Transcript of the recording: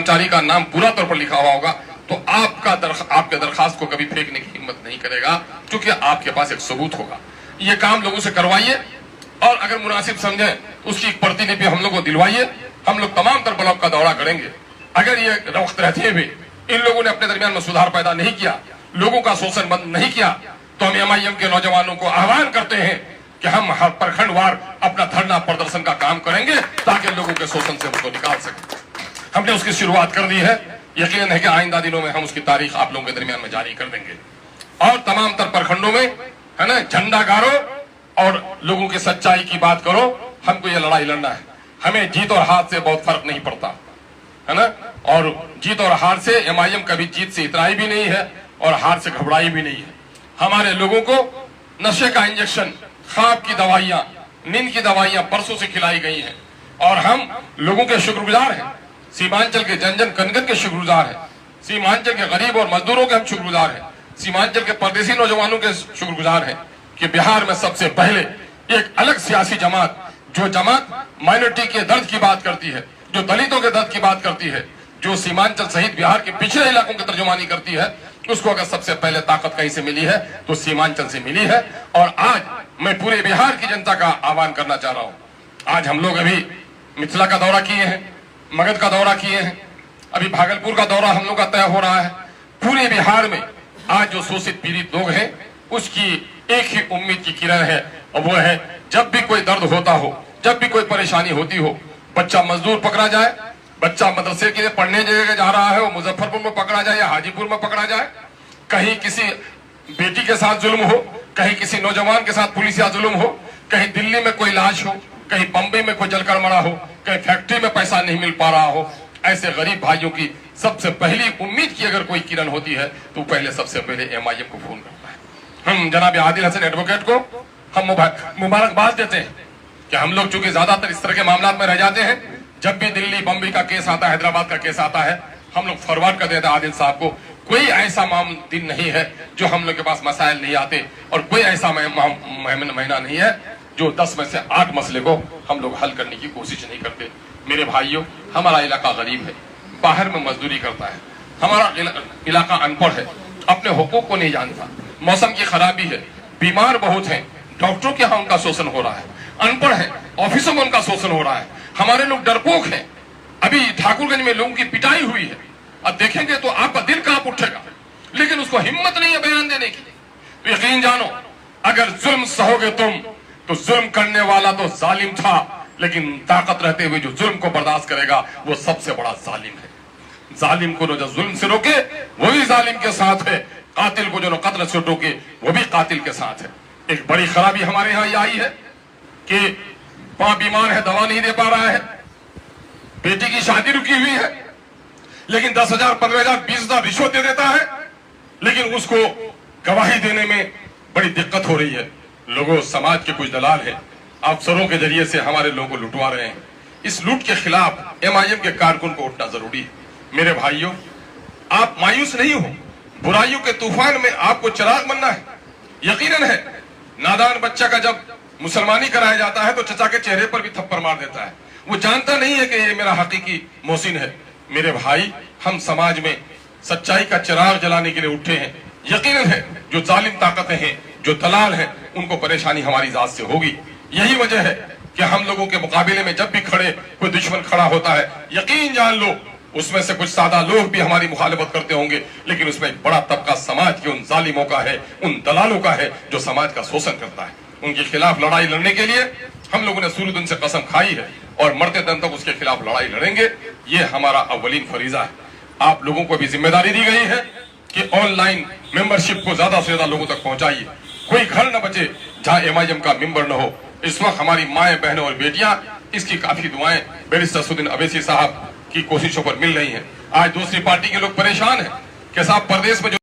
कर्मचारी का नाम पूरा तौर पर लिखा हुआ होगा तो आपके दरखास्त को कभी फेंकने की हिम्मत नहीं करेगा, क्योंकि आपके पास एक सबूत होगा। ये काम लोगों से करवाइए और अगर मुनासिब समझे उसकी एक प्रतिलिपि हम लोग को दिलवाइए। हम लोग तमाम तर ब्लॉक का दौरा करेंगे। अगर ये वक्त रहते हुए इन लोगों ने अपने दरमियान में सुधार पैदा नहीं किया, लोगों का शोषण बंद नहीं किया, तो हम MIM के नौजवानों को आह्वान करते हैं कि हम हर प्रखंडवार अपना धरना प्रदर्शन का काम करेंगे ताकि लोगों के शोषण से उनको निकाल सके। हमने उसकी शुरुआत कर दी है। यकीन है कि आइंदा दिनों में हम उसकी तारीख आप लोगों के दरमियान में जारी कर देंगे। और तमाम तर प्रखंडों में है ना झंडा गाड़ो और लोगों की सच्चाई की बात करो। हमको ये लड़ाई लड़ना है। हमें जीत और हार से बहुत फर्क नहीं पड़ता है ना। और जीत और हार से MIM कभी जीत से इतराई भी नहीं है और हार से घबराई भी नहीं है। हमारे लोगों को नशे का इंजेक्शन, ख्वाब की दवाइयां, नींद की दवाइयां परसों से खिलाई गई हैं और हम लोगों के शुक्रगुजार हैं। सीमांचल के जन जन कनगन के शुक्रगुजार हैं। सीमांचल के गरीब और मजदूरों के हम शुक्रगुजार हैं। सीमांचल के परदेसी नौजवानों के शुक्रगुजार हैं कि बिहार में सबसे पहले एक अलग सियासी जमात, जो जमात माइनॉरिटी के दर्द की बात करती है, जो दलितों के दर्द की बात करती है, जो सीमांचल सहित बिहार के पिछड़े इलाकों की तर्जुमानी करती है, उसको अगर सबसे पहले ताकत कहीं से मिली है तो सीमांचल से मिली है। और आज मैं पूरे बिहार की जनता का आह्वान करना चाह रहा हूं। आज हम लोग अभी मिथिला का दौरा किए हैं, मगध का दौरा किए हैं, अभी भागलपुर का दौरा हम लोग का तय हो रहा है। पूरे बिहार में आज जो शोषित पीड़ित लोग हैं उसकी एक ही उम्मीद की किरण है और वो है जब भी कोई दर्द होता हो, जब भी कोई परेशानी होती हो, बच्चा मजदूर पकड़ा जाए, बच्चा मदरसे के लिए पढ़ने जा रहा है वो मुजफ्फरपुर में पकड़ा जाए या हाजीपुर में पकड़ा जाए, कहीं किसी बेटी के साथ जुल्म हो, कहीं किसी नौजवान के साथ पुलिसिया जुल्म हो, कहीं दिल्ली में कोई लाश हो, कहीं बम्बई में कोई जलकर मरा हो, कहीं फैक्ट्री में पैसा नहीं मिल पा रहा हो, ऐसे गरीब भाइयों की सबसे पहली उम्मीद की अगर कोई किरण होती है तो पहले सबसे पहले MIM को फोन करता है। हम जनाब आदिल हसन एडवोकेट को हम मुबारकबाद देते हैं कि हम लोग चूंकि ज्यादातर इस तरह के मामला में रह जाते हैं, जब भी दिल्ली बम्बई का केस आता है, हैदराबाद का केस आता है, हम लोग फॉरवर्ड कर देते हैं आदिल साहब को। कोई ऐसा दिन नहीं है जो हम लोग के पास मसाइल नहीं आते और कोई ऐसा महीना नहीं है जो 10 में से 8 मसले को हम लोग हल करने की कोशिश नहीं करते। मेरे भाइयों, हमारा इलाका गरीब है, बाहर में मजदूरी करता है, हमारा इलाका अनपढ़ है, अपने हुकूक को नहीं जानता, मौसम की खराबी है, बीमार बहुत हैं, डॉक्टरों के यहाँ उनका शोषण हो रहा है, अनपढ़ है, ऑफिसों में उनका शोषण हो रहा है, हमारे लोग डरपोक हैं। अभी ठाकुरगंज में लोगों की पिटाई हुई है, अब देखेंगे तो आपका दिल कांप उठेगा, लेकिन उसको हिम्मत नहीं है बयान देने की। तो यकीन जानो, अगर जुल्म सहोगे तुम तो जुल्म करने वाला तो जालिम था, लेकिन ताकत रहते हुए जो जुल्म को बर्दाश्त करेगा वो सबसे बड़ा जालिम है। जालिम को जो जुल्म से रोके वो भी जालिम के साथ है, कातिल को जो कत्ल से रोके वो भी कातिल के साथ है। एक बड़ी खराबी हमारे यहाँ ये आई है कि मां बीमार है, दवा नहीं दे पा रहा है, बेटी की शादी रुकी हुई है, लेकिन 10,000, 15,000, 20,000 रिश्वत दे देता है, लेकिन उसको गवाही देने में बड़ी दिक्कत हो रही है। लोगों, समाज के कुछ दलाल हैं, अफसरों के जरिए से हमारे लोगों को लुटवा रहे हैं। इस लूट के खिलाफ MIM के कारकुन को उठना जरूरी है। मेरे भाइयों, आप मायूस नहीं हो, बुराइयों के तूफान में आपको चिराग बनना है। यकीनन है, नादान बच्चा का जब मुसलमानी कराया जाता है तो चचा के चेहरे पर भी थप्पड़ मार देता है, वो जानता नहीं है कि ये मेरा हकीकी मोहसिन है। मेरे भाई, हम समाज में सच्चाई का चिराग जलाने के लिए उठे हैं। यकीनन है, जो जालिम ताकतें हैं, जो दलाल हैं, उनको परेशानी हमारी जात से होगी। यही वजह है कि हम लोगों के मुकाबले में जब भी कोई दुश्मन खड़ा होता है, यकीन जान लो उसमें से कुछ सादा लोग भी हमारी मुखालिफत करते होंगे, लेकिन उसमें एक बड़ा तबका समाज के उन जालिमों का है, उन दलालों का है जो समाज का शोषण करता है। उनके खिलाफ लड़ाई लड़ने के लिए हम लोगों ने शुरू दिन से कसम खाई है और मरते दम तक उसके खिलाफ लड़ाई लड़ेंगे। ये हमारा अव्वलीन फरीजा है। आप लोगों को भी जिम्मेदारी दी गई है कि ऑनलाइन मेंबरशिप को ज्यादा से ज्यादा लोगों तक पहुंचाइए। कोई घर न बचे जहां MIM का मेंबर न हो। इस वक्त हमारी माएं, बहनें और बेटियां इसकी काफी दुआएं बैरिस्टर असदुद्दीन अवैसी साहब की कोशिशों पर मिल रही हैं। आज दूसरी पार्टी के लोग परेशान हैं कि साहब परदेश में